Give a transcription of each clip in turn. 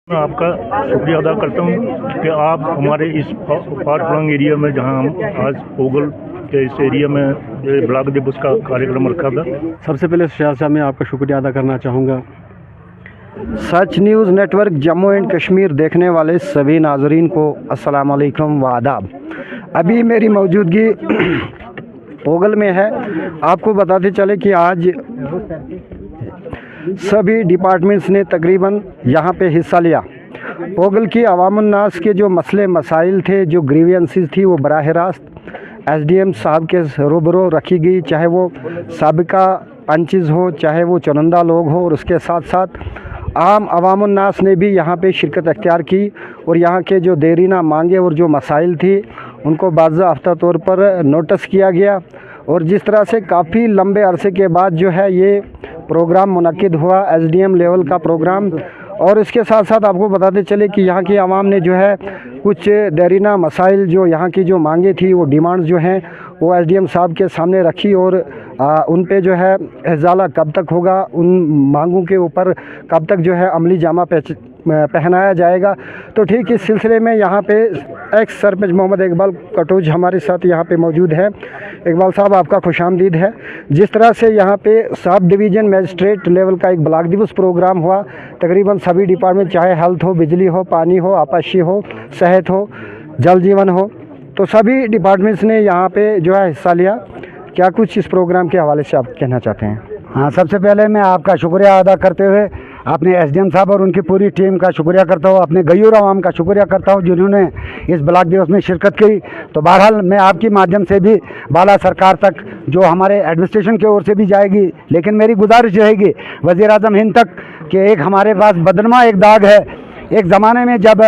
मैं आपका शुक्रिया अदा करता हूं कि आप हमारे इस फार फ्लंग एरिया में, जहां हम आज पोगल के इस एरिया में ब्लॉक दिवस का कार्यक्रम रखा था। सबसे पहले शाह साहब मैं आपका शुक्रिया अदा करना चाहूँगा। Sach news network Jammu and Kashmir देखने वाले सभी नाजरीन को अस्सलाम वालेकुम व आदाब। अभी मेरी मौजूदगी पोगल में है। आपको बताते चले कि आज सभी डिपार्टमेंट्स ने तकरीबन यहाँ पे हिस्सा लिया। पोगल की अवामुन्नास के जो मसले मसाइल थे, जो ग्रीवियंसेस थी, वो बराह रास्त एसडीएम साहब के रूबरू रखी गई, चाहे वो साबिका पंचेस हो, चाहे वो चुनिंदा लोग हो, और उसके साथ साथ आम अवामुन्नास ने भी यहाँ पे शिरकत अख्तियार की और यहाँ के जो देरीना मांगे और जो मसाइल थी उनको बाज़ाब्ता तौर पर नोटिस किया गया। और जिस तरह से काफ़ी लंबे अरसे के बाद जो है ये प्रोग्राम मुनक्किद हुआ, एसडीएम लेवल का प्रोग्राम, और इसके साथ साथ आपको बताते चले कि यहाँ की आवाम ने जो है कुछ देरीना मसाइल, जो यहाँ की जो मांगे थी, वो डिमांड्स जो हैं वो एसडीएम साहब के सामने रखी और उन पे जो है इजाला कब तक होगा, उन मांगों के ऊपर कब तक जो है अमली जामा पहनाया जाएगा। तो ठीक इस सिलसिले में यहाँ पे एक्स सरपंच मोहम्मद इकबाल कटोच हमारे साथ यहाँ पे मौजूद है। इकबाल साहब, आपका खुशामदीद है। जिस तरह से यहाँ पे सब डिवीज़न मजिस्ट्रेट लेवल का एक ब्लॉक दिवस प्रोग्राम हुआ, तकरीबन सभी डिपार्टमेंट, चाहे हेल्थ हो, बिजली हो, पानी हो, आपाशी हो, सेहत हो, जल जीवन हो, तो सभी डिपार्टमेंट्स ने यहाँ पे जो है हिस्सा लिया। क्या कुछ इस प्रोग्राम के हवाले से आप कहना चाहते हैं? हाँ, सबसे पहले मैं आपका शुक्रिया अदा करते हुए अपने एसडीएम साहब और उनकी पूरी टीम का शुक्रिया करता हूँ, अपने गयूर आवाम का शुक्रिया करता हूँ जिन्होंने इस ब्लॉक दिवस में शिरकत की। तो बहरहाल मैं आपके माध्यम से भी बाला सरकार तक, जो हमारे एडमिनिस्ट्रेशन की ओर से भी जाएगी, लेकिन मेरी गुजारिश रहेगी वज़ीर आज़म हिंद तक कि एक हमारे पास बदनमा एक दाग है। एक ज़माने में जब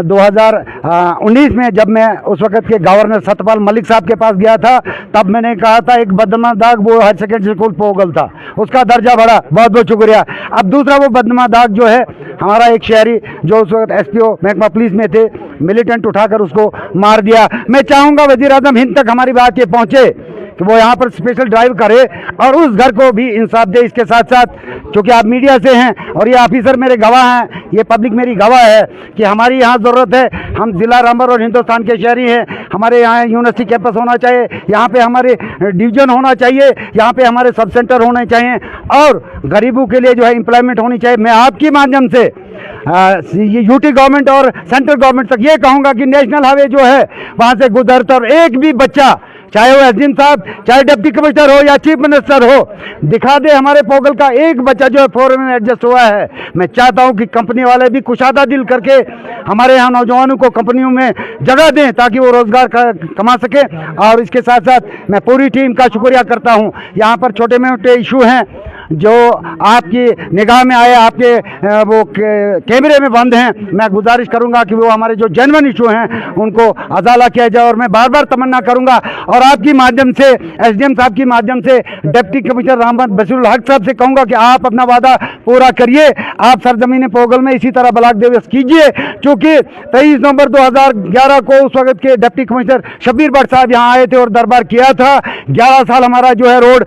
2019 में जब मैं उस वक़्त के गवर्नर सत्यपाल मलिक साहब के पास गया था, तब मैंने कहा था एक बदनमा दाग वो हायर सेकेंडरी स्कूल पोगल था, उसका दर्जा बढ़ा। बहुत बहुत शुक्रिया। अब दूसरा वो बदनमा दाग जो है, हमारा एक शहरी जो उस वक्त एसपीओ महकमा पुलिस में थे, मिलिटेंट उठाकर उसको मार दिया। मैं चाहूँगा वज़ीर आज़म हिंद तक हमारी बात ये पहुँचे कि वो यहाँ पर स्पेशल ड्राइव करे और उस घर को भी इंसाफ दे। इसके साथ साथ क्योंकि आप मीडिया से हैं और ये ऑफिसर मेरे गवाह हैं, ये पब्लिक मेरी गवाह है कि हमारी यहाँ ज़रूरत है। हम ज़िला रामबन और हिंदुस्तान के शहरी हैं, हमारे यहाँ यूनिवर्सिटी कैंपस होना चाहिए, यहाँ पे हमारे डिवीज़न होना चाहिए, यहाँ पे हमारे सब सेंटर होने चाहिए और गरीबों के लिए जो है एम्प्लॉयमेंट होनी चाहिए। मैं आपके माध्यम से ये यूटी गवर्नमेंट और सेंट्रल गवर्नमेंट तक ये कहूँगा कि नेशनल हाईवे जो है वहाँ से गुजरता और एक भी बच्चा, चाहे वो एसडीएम साहब, चाहे डिप्टी कमिश्नर हो या चीफ मिनिस्टर हो, दिखा दे हमारे पोगल का एक बच्चा जो है फॉरेन में एडजस्ट हुआ है। मैं चाहता हूं कि कंपनी वाले भी कुशादा दिल करके हमारे यहाँ नौजवानों को कंपनियों में जगह दें ताकि वो रोजगार कमा सके। और इसके साथ साथ मैं पूरी टीम का शुक्रिया करता हूं। यहाँ पर छोटे मोटे इशू हैं जो आपकी निगाह में आए, आपके वो कैमरे में बंद हैं, मैं गुजारिश करूंगा कि वो हमारे जो जेन्युइन इशू हैं उनको अजाला किया जाए। और मैं बार बार तमन्ना करूंगा और आपकी माध्यम से, एसडीएम साहब की माध्यम से, डिप्टी कमिश्नर रामबन बशीरुल हक साहब से कहूंगा कि आप अपना वादा पूरा करिए। आप सरजमीन पोगल में इसी तरह ब्लॉक दिवस कीजिए, क्योंकि 23 नवंबर 2011 को उस वक्त के डिप्टी कमिश्नर शब्बीर भट्ट साहब यहाँ आए थे और दरबार किया था। 11 साल हमारा जो है रोड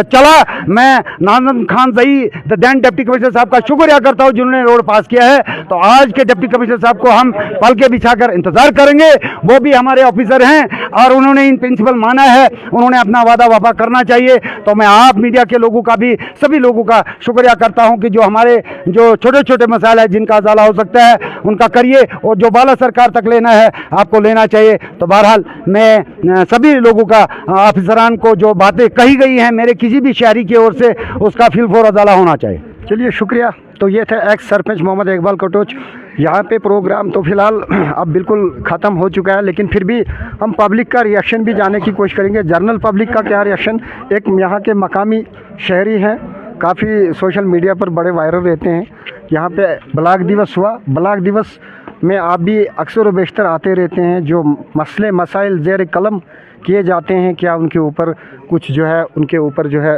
चला। मैं Nazam Khan Zai the then deputy commissioner साहब का शुक्रिया करता हूं जिन्होंने रोड पास किया है। तो आज के डिप्टी कमिश्नर साहब को हम पल के बिछाकर इंतजार करेंगे। वो भी हमारे ऑफिसर हैं और उन्होंने इन प्रिंसिपल माना है, उन्होंने अपना वादा वफा करना चाहिए। तो मैं आप मीडिया के लोगों का भी, सभी लोगों का शुक्रिया करता हूं कि जो हमारे जो छोटे छोटे मसाइल है जिनका अजाला हो सकता है उनका करिए और जो बाला सरकार तक लेना है आपको लेना चाहिए। तो बहरहाल मैं सभी लोगों का, ऑफिसरान को जो बातें कही गई हैं मेरे किसी भी शहरी की ओर से, उसका फिल फॉर अदाला होना चाहिए। चलिए शुक्रिया। तो ये थे एक्स सरपंच मोहम्मद इकबाल कटोच। यहाँ पे प्रोग्राम तो फ़िलहाल अब बिल्कुल ख़त्म हो चुका है, लेकिन फिर भी हम पब्लिक का रिएक्शन भी जानने की कोशिश करेंगे। जनरल पब्लिक का क्या रिएक्शन, एक यहाँ के मकामी शहरी हैं, काफ़ी सोशल मीडिया पर बड़े वायरल रहते हैं। यहाँ पे ब्लॉक दिवस हुआ, ब्लॉक दिवस में आप भी अक्सर व बेशतर आते रहते हैं। जो मसले मसाइल ज़ेर कलम किए जाते हैं, क्या उनके ऊपर कुछ जो है, उनके ऊपर जो है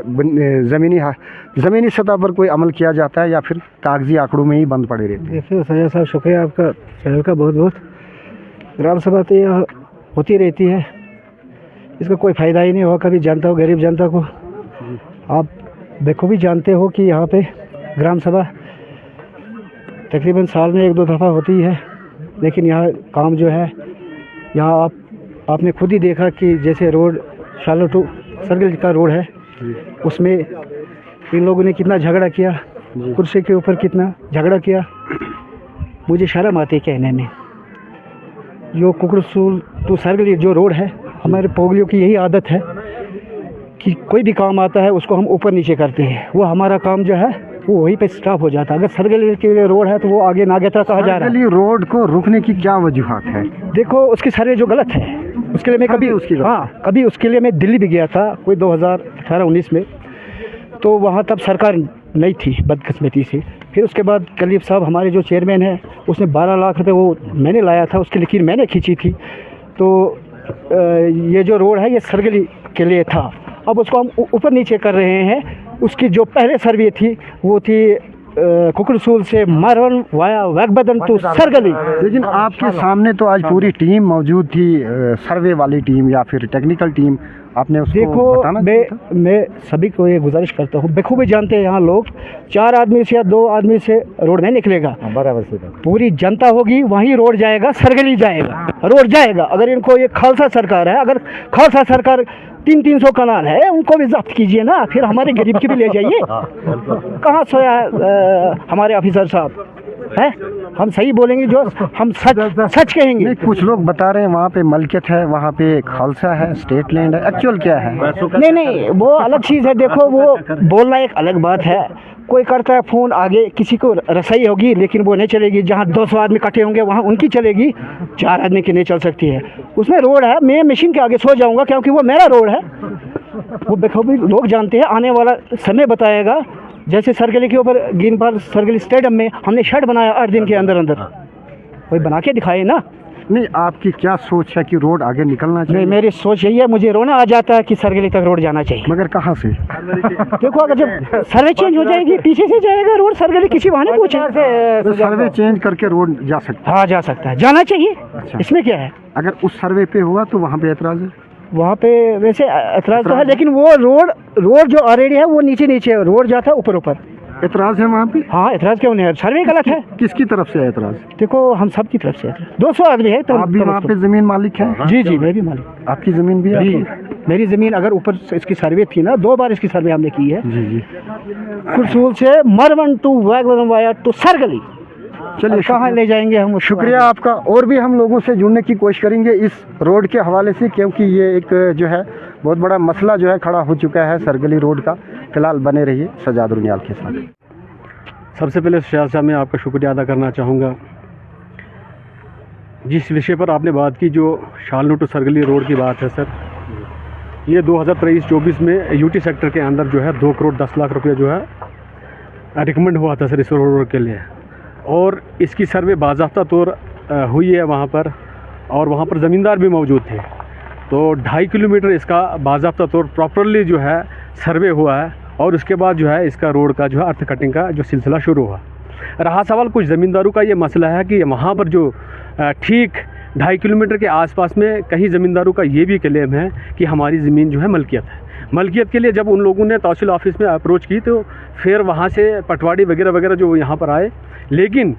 ज़मीनी सतह पर कोई अमल किया जाता है या फिर कागजी आंकड़ों में ही बंद पड़े रहते हैं? देखिए सैयद साहब, शुक्रिया आपका चैनल का बहुत बहुत। ग्राम सभा तो यह होती रहती है, इसका कोई फ़ायदा ही नहीं हुआ कभी जनता को, गरीब जनता को। आप देखो भी जानते हो कि यहाँ पे ग्राम सभा तकरीबन साल में 1-2 दफ़ा होती है, लेकिन यहाँ काम जो है, यहाँ आपने खुद ही देखा कि जैसे रोड शालो टू सरगल का रोड है, उसमें इन लोगों ने कितना झगड़ा किया, कुर्सी के ऊपर कितना झगड़ा किया। मुझे शर्म आती है कहने में। जो कुकरसूल टू सरगल जो रोड है, हमारे पोगलियों की यही आदत है कि कोई भी काम आता है उसको हम ऊपर नीचे करते हैं। वो हमारा काम जो है वो वहीं पे स्टॉप हो जाता है। अगर सरगल के लिए रोड है तो वो आगे नागेत्रा कहा जा रहा है। सरगली रोड को रुकने की क्या वजूहात है? देखो, उसकी सर्वे जो गलत है, उसके लिए मैं कभी उसके लिए मैं दिल्ली भी गया था कोई 2018-19 में, तो वहाँ तब सरकार नहीं थी बदकिस्मती से। फिर उसके बाद कलीफ साहब हमारे जो चेयरमैन हैं, उसने 12 लाख रुपए वो मैंने लाया था, उसकी लकीर मैंने खींची थी। तो ये जो रोड है ये सरगली के लिए था। अब उसको हम ऊपर नीचे कर रहे हैं। उसकी जो पहले सर्वे थी वो थी कुकरसूल से मारवन वाया वैगबदन टू सरगली। लेकिन आपके सामने तो आज पूरी टीम मौजूद थी, सर्वे वाली टीम या फिर टेक्निकल टीम, आपने उसको बताना चाहिए था। मैं सभी को ये गुजारिश करता हूँ, बखूबी जानते हैं यहाँ लोग, 4 आदमी से या 2 आदमी से रोड नहीं निकलेगा। बराबर से पूरी जनता होगी, वहीं रोड जाएगा, सरगली जाएगा, रोड जाएगा। अगर इनको ये खालसा सरकार है, अगर खालसा सरकार 300 कनाल है, उनको भी जब्त कीजिए ना, फिर हमारे गरीब की भी ले जाइए। कहाँ सोया हमारे ऑफिसर साहब है? हम सही बोलेंगे, जो हम सच कहेंगे। कुछ लोग बता रहे हैं वहाँ पे मलकियत है, वहाँ पे खालसा है, स्टेट लैंड है, एक्चुअल क्या है? नहीं, वो अलग चीज़ है। देखो, वो बोलना एक अलग बात है। कोई करता है फ़ोन, आगे किसी को रसाई होगी, लेकिन वो नहीं चलेगी। जहाँ 200 आदमी इकट्ठे होंगे वहाँ उनकी चलेगी, 4 आदमी की नहीं चल सकती है। उसमें रोड है, मैं मशीन के आगे सो जाऊँगा क्योंकि वो मेरा रोड है। वो बखूबी लोग जानते हैं, आने वाला समय बताएगा। जैसे सरगली के ऊपर ग्रीन पार्क सरगली स्टेडियम में हमने शेड बनाया 8 दिन के अंदर अंदर, कोई बना के दिखाए ना। नहीं, आपकी क्या सोच है कि रोड आगे निकलना चाहिए? नहीं, मेरी सोच यही है, मुझे रोना आ जाता है कि सरगली तक रोड जाना चाहिए। मगर कहाँ से? देखो, अगर जब सर्वे चेंज हो जाएगी, पीछे से जाएगा रोड सरगली, किसी बहाने पूछे तो सर्वे चेंज करके रोड जा सकता है? हाँ, जा सकता है, जाना चाहिए। अच्छा। इसमें क्या है? अगर उस सर्वे पे हुआ तो वहाँ पे एतराज़ है? वहाँ पे वैसे एतराज़ तो है, लेकिन वो रोड जो ऑलरेडी है वो नीचे है, रोड जाता है ऊपर। एतराज़ है वहाँ पे? हाँ, एतराज़ क्यों नहीं है? सर्वे गलत है। किसकी तरफ से है एतराज़? देखो, हम सब की तरफ से 200 आदमी है। तो आप भी वहाँ पे ज़मीन मालिक है? जी, मैं भी मालिक। आपकी ज़मीन भी है? मेरी ज़मीन अगर ऊपर इसकी सर्वे थी ना, 2 बार इसकी सर्वे हमने की है। जी। कुरसूल से मरवन टू वैगबदन वाया टू सरगली। चलिए, कहाँ ले जाएंगे हम? शुक्रिया आपका। और भी हम लोगों से जुड़ने की कोशिश करेंगे इस रोड के हवाले से, क्योंकि ये एक जो है बहुत बड़ा मसला जो है खड़ा हो चुका है सरगली रोड का। फिलहाल बने रहिए सजाद रुनियाल के साथ। सबसे पहले शहजाद साहब, मैं आपका शुक्रिया अदा करना चाहूँगा। जिस विषय पर आपने बात की, जो शालनू टू सरगली रोड की बात है सर, ये 2023-24 में यूटी सेक्टर के अंदर जो है 2 करोड़ 10 लाख रुपये जो है रिकमेंड हुआ था सर इस रोड के लिए। और इसकी सर्वे बाज़ाब्ता तौर हुई है वहाँ पर, और वहाँ पर ज़मींदार भी मौजूद थे। तो 2.5 किलोमीटर इसका बाज़ाब्ता तौर प्रॉपरली जो है सर्वे हुआ है, और उसके बाद जो है इसका रोड का जो है अर्थ कटिंग का जो सिलसिला शुरू हुआ। रहा सवाल कुछ ज़मींदारों का, ये मसला है कि वहाँ पर जो ठीक 2.5 किलोमीटर के आसपास में कई ज़मींदारों का ये भी क्लेम है कि हमारी ज़मीन जो है मलकियत है। मलकियत के लिए जब उन लोगों ने तहसील ऑफिस में अप्रोच की, तो फिर वहाँ से पटवारी वगैरह जो यहाँ पर आए, लेकिन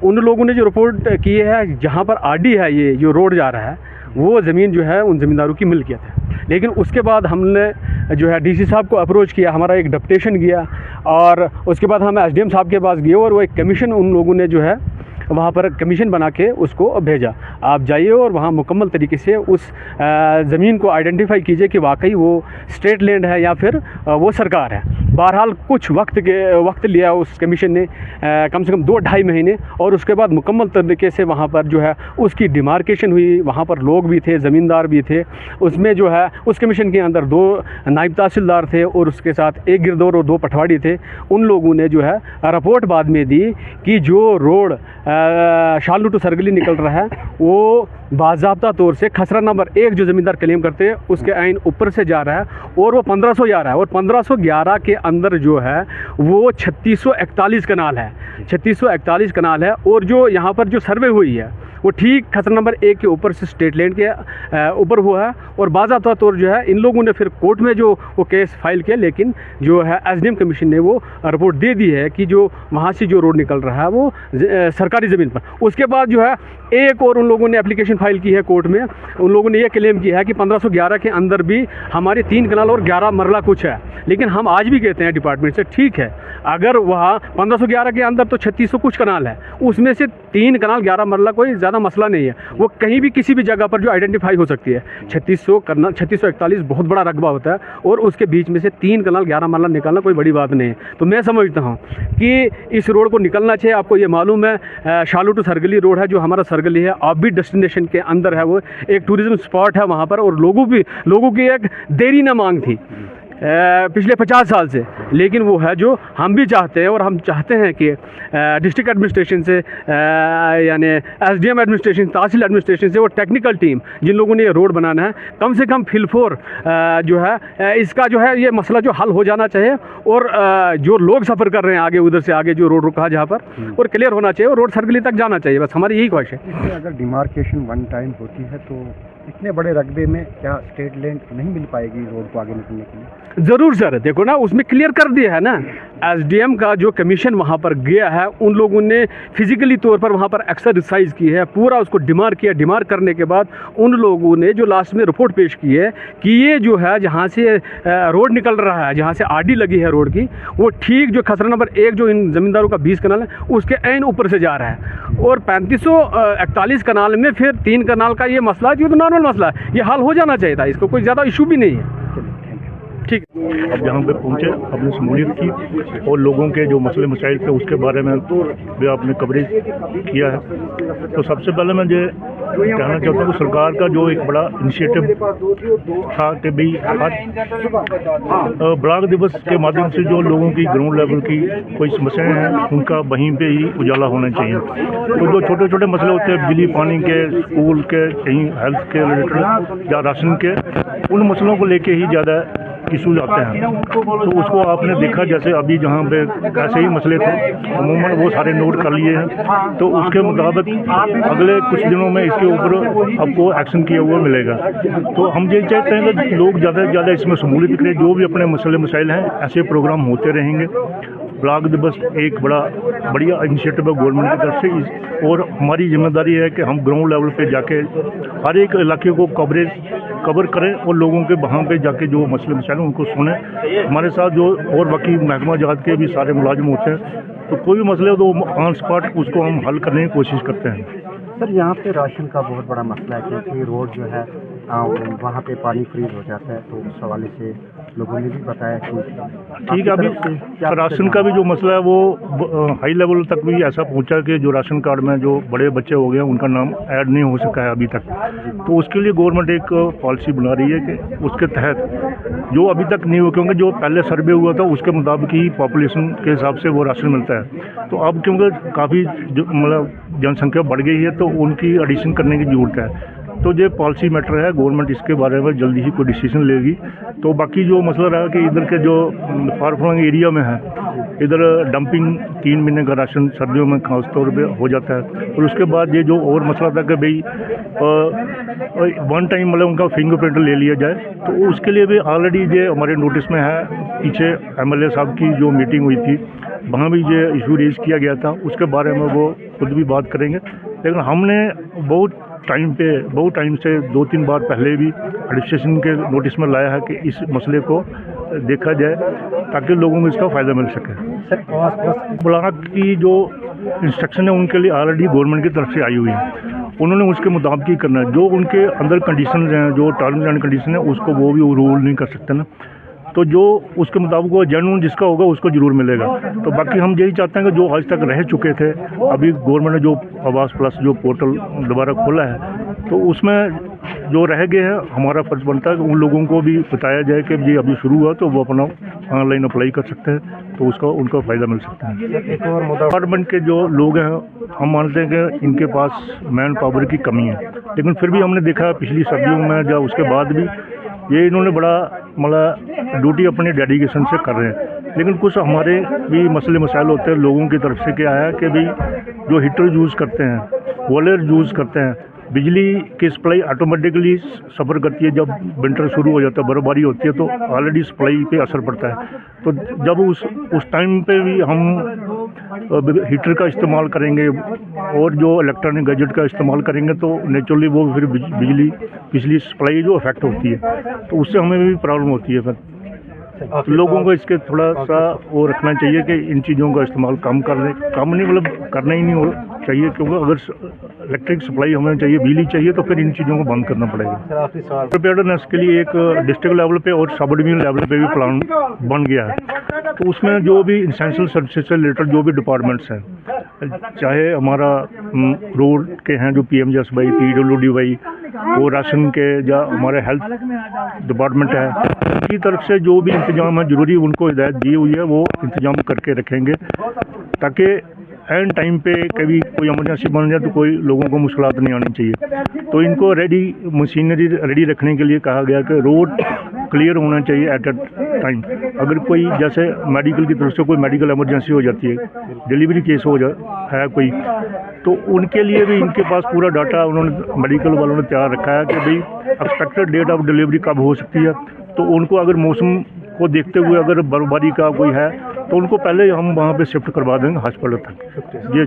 उन लोगों ने जो रिपोर्ट की है, जहाँ पर आरडी है, ये जो रोड जा रहा है, वो ज़मीन जो है उन ज़मींदारों की मिल्कियत है। लेकिन उसके बाद हमने जो है डीसी साहब को अप्रोच किया, हमारा एक डेपुटेशन गया, और उसके बाद हम एसडीएम साहब के पास गए, और वो एक कमीशन उन लोगों ने जो है वहाँ पर कमीशन बना के उसको भेजा। आप जाइए और वहाँ मुकम्मल तरीके से उस ज़मीन को आइडेंटिफाई कीजिए कि वाकई वो स्टेट लैंड है या फिर वो सरकार है। बहरहाल कुछ वक्त लिया उस कमीशन ने, कम से कम 2-2.5 महीने, और उसके बाद मुकम्मल तरीके से वहाँ पर जो है उसकी डिमार्केशन हुई। वहाँ पर लोग भी थे, ज़मींदार भी थे। उसमें जो है उस कमीशन के अंदर 2 नायब तहसीलदार थे, और उसके साथ 1 गिरदौर और 2 पटवारी थे। उन लोगों ने जो है रिपोर्ट बाद में दी कि जो रोड शालनू टू सरगली निकल रहा है, वो बाज़ाब्ता तौर से खसरा नंबर 1 जो ज़मींदार क्लेम करते हैं उसके आइन ऊपर से जा रहा है, और वो 1511 है, और 1511 के अंदर जो है वो 3641 कनाल है। 3641 कनाल है, और जो यहाँ पर जो सर्वे हुई है वो ठीक खतरा नंबर 1 के ऊपर से स्टेट लैंड के ऊपर हुआ है। और बाज़ाब्ता तौर जो है इन लोगों ने फिर कोर्ट में जो वो केस फाइल किया, लेकिन जो है एसडीएम कमीशन ने वो रिपोर्ट दे दी है कि जो वहाँ से जो रोड निकल रहा है वो सरकारी ज़मीन पर। उसके बाद जो है एक और उन लोगों ने एप्लीकेशन फाइल की है कोर्ट में। उन लोगों ने ये क्लेम किया है कि 1511 के अंदर भी हमारे 3 कनाल और 11 मरला कुछ है। लेकिन हम आज भी कहते हैं डिपार्टमेंट से, ठीक है अगर वहाँ 1511 के अंदर तो 3600 कुछ कनाल है, उसमें से 3 कनाल 11 मरला कोई ज़्यादा मसला नहीं है। वो कहीं भी किसी भी जगह पर जो आइडेंटिफाई हो सकती है। 3641 बहुत बड़ा रकबा होता है और उसके बीच में से 3 कनाल 11 मरला निकालना कोई बड़ी बात नहीं है। तो मैं समझता हूँ कि इस रोड को निकलना चाहिए। आपको ये मालूम है शालू टू सरगली रोड है, जो हमारा सरगली है ऑफबीट डेस्टिनेशन के अंदर है, वो एक टूरिज्म स्पॉट है वहाँ पर। और लोगों की एक देरी न मांग थी पिछले 50 साल से, लेकिन वो है जो हम भी चाहते हैं। और हम चाहते हैं कि डिस्ट्रिक्ट एडमिनिस्ट्रेशन से यानी एसडीएम एडमिनिस्ट्रेशन, तहसील एडमिनिस्ट्रेशन से, और टेक्निकल टीम जिन लोगों ने ये रोड बनाना है, कम से कम फिलफोर जो है इसका जो है ये मसला जो हल हो जाना चाहिए। और जो लोग सफ़र कर रहे हैं आगे, उधर से आगे जो रोड रुका जहाँ पर, और क्लियर होना चाहिए और रोड सर्कली तक जाना चाहिए। बस हमारी यही ख्वाहिश है। अगर डिमार्केशन वन टाइम होती है तो इतने बड़े रकबे में क्या स्टेट लैंड नहीं मिल पाएगी रोड को आगे निकलने के लिए? ज़रूर सर, देखो ना उसमें क्लियर कर दिया है ना, एसडीएम का जो कमीशन वहाँ पर गया है, उन लोगों ने फिजिकली तौर पर वहाँ पर एक्सरसाइज की है, पूरा उसको डिमार्क किया। डिमार्क करने के बाद उन लोगों ने जो लास्ट में रिपोर्ट पेश की है कि ये जो है जहाँ से रोड निकल रहा है, जहाँ से आरडी लगी है रोड की, वो ठीक जो खसरा नंबर 1 जो इन ज़मींदारों का 20 कनाल है उसके ऐन ऊपर से जा रहा है। और 3541 कनाल में फिर 3 कनाल का ये मसला है, जो तो नॉर्मल मसला है, ये हल हो जाना चाहिए था, इसको कोई ज़्यादा इशू भी नहीं है। ठीक। अब जहाँ पे पहुँचे अपनी शमूलियत की और लोगों के जो मसले मसाइल थे उसके बारे में भी आपने कवरेज किया है। तो सबसे पहले मैं ये कहना चाहता हूँ कि सरकार का जो एक बड़ा इनिशिएटिव था कि भाई हर ब्लॉक दिवस के माध्यम से जो लोगों की ग्राउंड लेवल की कोई समस्याएं हैं उनका वहीं पे ही उजाला होना चाहिए। तो जो छोटे छोटे मसले होते हैं बिजली पानी के, स्कूल के, कहीं हेल्थ के रिलेटेड या राशन के, उन मसलों को लेके ही ज़्यादा इशूज आते हैं। तो उसको आपने देखा, जैसे अभी जहाँ पे ऐसे ही मसले थे अमूमन वो सारे नोट कर लिए हैं। तो उसके मुताबिक अगले कुछ दिनों में इसके ऊपर आपको एक्शन किया हुआ मिलेगा। तो हम ये चाहते हैं कि लोग ज़्यादा से ज़्यादा इसमें शमूलियत करें। जो भी अपने मसले मसाइल हैं ऐसे प्रोग्राम होते रहेंगे। ब्लॉक दिवस एक बढ़िया इनिशिएटिव है गवर्नमेंट की तरफ से, और हमारी जिम्मेदारी है कि हम ग्राउंड लेवल पे जाके हर एक इलाके को कवर करें और लोगों के वहाँ पे जाके जो मसले मसाइल हैं उनको सुने। हमारे साथ जो और बाकी महकमा जात के भी सारे मुलाजिम होते हैं, तो कोई भी मसले हो तो ऑन स्पॉट उसको हम हल करने की कोशिश करते हैं। सर, यहाँ पे राशन का बहुत बड़ा मसला है, क्योंकि रोड जो है वहाँ पे पानी फ्रीज हो जाता है। तो उस हवाले से लोगों ने भी बताया कि ठीक है, अभी राशन का भी जो मसला है वो हाई लेवल तक भी ऐसा पहुंचा कि जो राशन कार्ड में जो बड़े बच्चे हो गए उनका नाम ऐड नहीं हो सका है अभी तक। तो उसके लिए गवर्नमेंट एक पॉलिसी बना रही है कि उसके तहत जो अभी तक नहीं हुआ, क्योंकि जो पहले सर्वे हुआ था उसके मुताबिक ही पॉपुलेशन के हिसाब से वो राशन मिलता है। तो अब क्योंकि काफ़ी मतलब जनसंख्या बढ़ गई है तो उनकी एडिशन करने की ज़रूरत है। तो ये पॉलिसी मैटर है, गवर्नमेंट इसके बारे में जल्दी ही कोई डिसीजन लेगी। तो बाकी जो मसला रहा कि इधर के जो फार फ्लंग एरिया में है, इधर डंपिंग 3 महीने का राशन सर्दियों में खास तौर पे हो जाता है। और उसके बाद ये जो और मसला था कि भाई वन टाइम मतलब उनका फिंगरप्रिंट ले लिया जाए, तो उसके लिए भी ऑलरेडी ये हमारे नोटिस में है। पीछे MLA साहब की जो मीटिंग हुई थी वहाँ भी ये इशू रेज किया गया था, उसके बारे में वो खुद भी बात करेंगे। लेकिन हमने बहुत टाइम से 2-3 बार पहले भी एडमिनिस्ट्रेशन के नोटिस में लाया है कि इस मसले को देखा जाए ताकि लोगों को इसका फ़ायदा मिल सके। ब्लॉक की जो इंस्ट्रक्शन है उनके लिए ऑलरेडी गवर्नमेंट की तरफ से आई हुई है, उन्होंने उसके मुताबिक ही करना है। जो उनके अंदर कंडीशन हैं, जो टर्म्स एंड कंडीशन है, उसको वो भी रूल नहीं कर सकते ना। तो जो उसके मुताबिक वो जेन्युइन जिसका होगा उसको ज़रूर मिलेगा। तो बाकी हम यही चाहते हैं कि जो आज तक रह चुके थे, अभी गवर्नमेंट ने जो आवास प्लस जो पोर्टल दोबारा खोला है, तो उसमें जो रह गए हैं हमारा फ़र्ज़ बनता है कि उन लोगों को भी बताया जाए कि ये अभी शुरू हुआ तो वो अपना ऑनलाइन अप्लाई कर सकते हैं, तो उसका उनका फ़ायदा मिल सकता है। एक और मुद्दा, डिपार्टमेंट के जो लोग हैं हम मानते हैं कि इनके पास मैन पावर की कमी है, लेकिन फिर भी हमने देखा पिछली सर्दियों में या उसके बाद भी ये इन्होंने बड़ा मतलब ड्यूटी अपने डेडिकेशन से कर रहे हैं। लेकिन कुछ हमारे भी मसले मसाइल होते हैं लोगों की तरफ से, क्या है कि भाई जो हीटर यूज़ करते हैं बॉयलर यूज़ करते हैं, बिजली की सप्लाई ऑटोमेटिकली सफ़र करती है। जब विंटर शुरू हो जाता है, बर्फबारी होती है, तो ऑलरेडी सप्लाई पे असर पड़ता है। तो जब उस टाइम पे भी हम हीटर का इस्तेमाल करेंगे और जो इलेक्ट्रॉनिक गैजेट का इस्तेमाल करेंगे, तो नेचुरली वो फिर बिजली सप्लाई जो इफेक्ट होती है, तो उससे हमें भी प्रॉब्लम होती है। फिर लोगों को इसके थोड़ा सा वो रखना चाहिए कि इन चीज़ों का इस्तेमाल कम नहीं, मतलब करना ही नहीं हो चाहिए, क्योंकि अगर इलेक्ट्रिक सप्लाई हमें चाहिए, बिजली चाहिए, तो फिर इन चीज़ों को बंद करना पड़ेगा। प्रिपेयर्डनेस के लिए एक डिस्ट्रिक्ट लेवल पे और सब डिवीजन लेवल पे भी प्लान बन गया है। तो उसमें जो भी इंसेंशियल सर्विसेज से रिलेटेड जो भी डिपार्टमेंट्स हैं, चाहे हमारा रोड के हैं जो PMJSY, PWDY, वो राशन के, या हमारे हेल्थ डिपार्टमेंट है, उनकी तरफ से जो भी इंतजाम है जरूरी उनको हिदायत दी हुई है, वो इंतजाम करके रखेंगे, ताकि एंड टाइम पे कभी कोई इमरजेंसी बन जाए तो कोई लोगों को मुश्किलात नहीं आनी चाहिए। तो इनको मशीनरी रेडी रखने के लिए कहा गया कि रोड क्लियर होना चाहिए एट अ टाइम। अगर कोई जैसे मेडिकल की तरफ से कोई मेडिकल इमरजेंसी हो जाती है, डिलीवरी केस है कोई, तो उनके लिए भी इनके पास पूरा डाटा उन्होंने मेडिकल वालों ने तैयार रखा है कि भाई एक्सपेक्टेड डेट ऑफ डिलीवरी कब हो सकती है। तो उनको अगर मौसम को देखते हुए अगर बर्फबारी का कोई है, तो उनको पहले हम वहाँ पे शिफ्ट करवा देंगे हॉस्पिटल तक। जी।